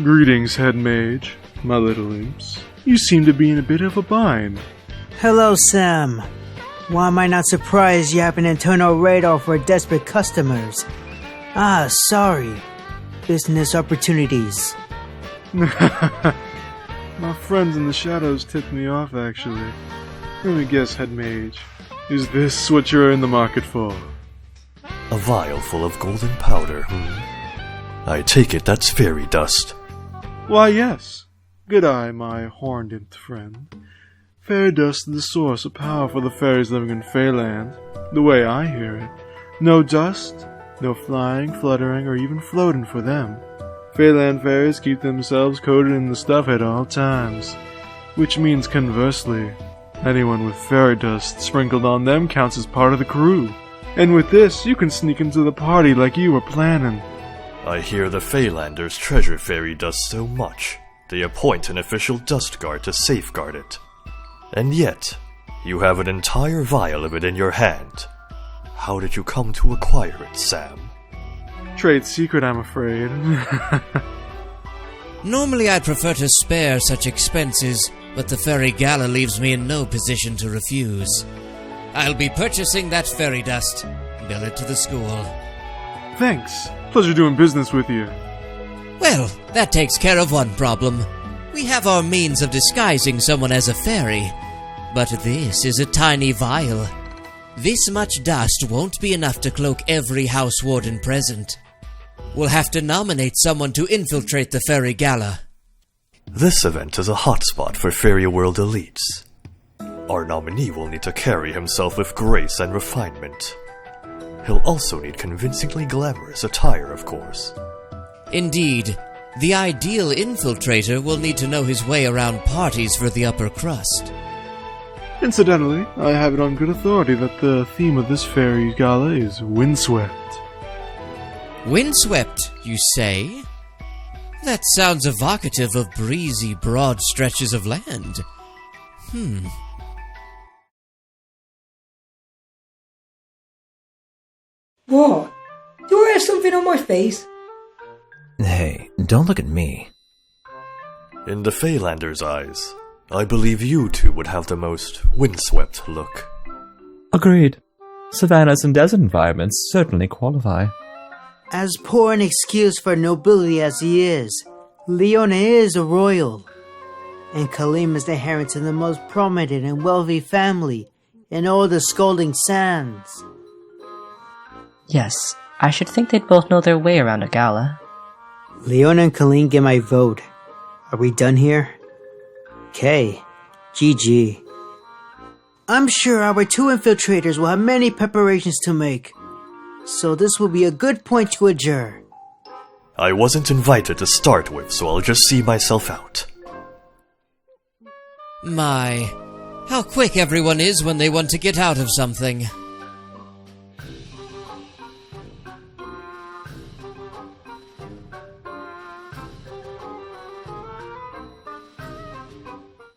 Greetings, head mage, my little imps. You seem to be in a bit of a bind. Hello, Sam. Why am I not surprised you have an internal radar for desperate customers? Sorry. Business opportunities. My friends in the shadows tipped me off, actually. Let me guess, head mage. Is this what you're in the market for? A vial full of golden powder, I take it that's fairy dust. Why, yes. Good eye, my horned imp friend. Fairy dust is the source of power for the fairies living in Feyland. The way I hear it. No dust, no flying, fluttering, or even floating for them. Feyland fairies keep themselves coated in the stuff at all times. Which means, conversely, anyone with fairy dust sprinkled on them counts as part of the crew. And with this, you can sneak into the party like you were planning. I hear the Feylanders treasure fairy dust so much, they appoint an official dust guard to safeguard it. And yet, you have an entire vial of it in your hand. How did you come to acquire it, Sam? Trade secret, I'm afraid. Normally I'd prefer to spare such expenses, but the fairy Gala leaves me in no position to refuse. I'll be purchasing that fairy dust. Bill it to the school. Thanks. Pleasure doing business with you. Well, that takes care of one problem. We have our means of disguising someone as a fairy, but this is a tiny vial. This much dust won't be enough to cloak every house warden present. We'll have to nominate someone to infiltrate the fairy Gala. This event is a hotspot for fairy world elites. Our nominee will need to carry himself with grace and refinement. He'll also need convincingly glamorous attire, of course. Indeed, the ideal infiltrator will need to know his way around parties for the upper crust. Incidentally, I have it on good authority that the theme of this fairy gala is windswept. Windswept, you say? That sounds evocative of breezy, broad stretches of land. What? Do I have something on my face? Hey, don't look at me. In the Feylanders' eyes, I believe you two would have the most windswept look. Agreed. Savannas and desert environments certainly qualify. As poor an excuse for nobility as he is, Leona is a royal. And Kalim is the heir to the most prominent and wealthy family in all the Scalding Sands. Yes, I should think they'd both know their way around a gala. Leona and Kalim get my vote. Are we done here? Okay. GG. I'm sure our two infiltrators will have many preparations to make. So this will be a good point to adjourn. I wasn't invited to start with, so I'll just see myself out. My, how quick everyone is when they want to get out of something.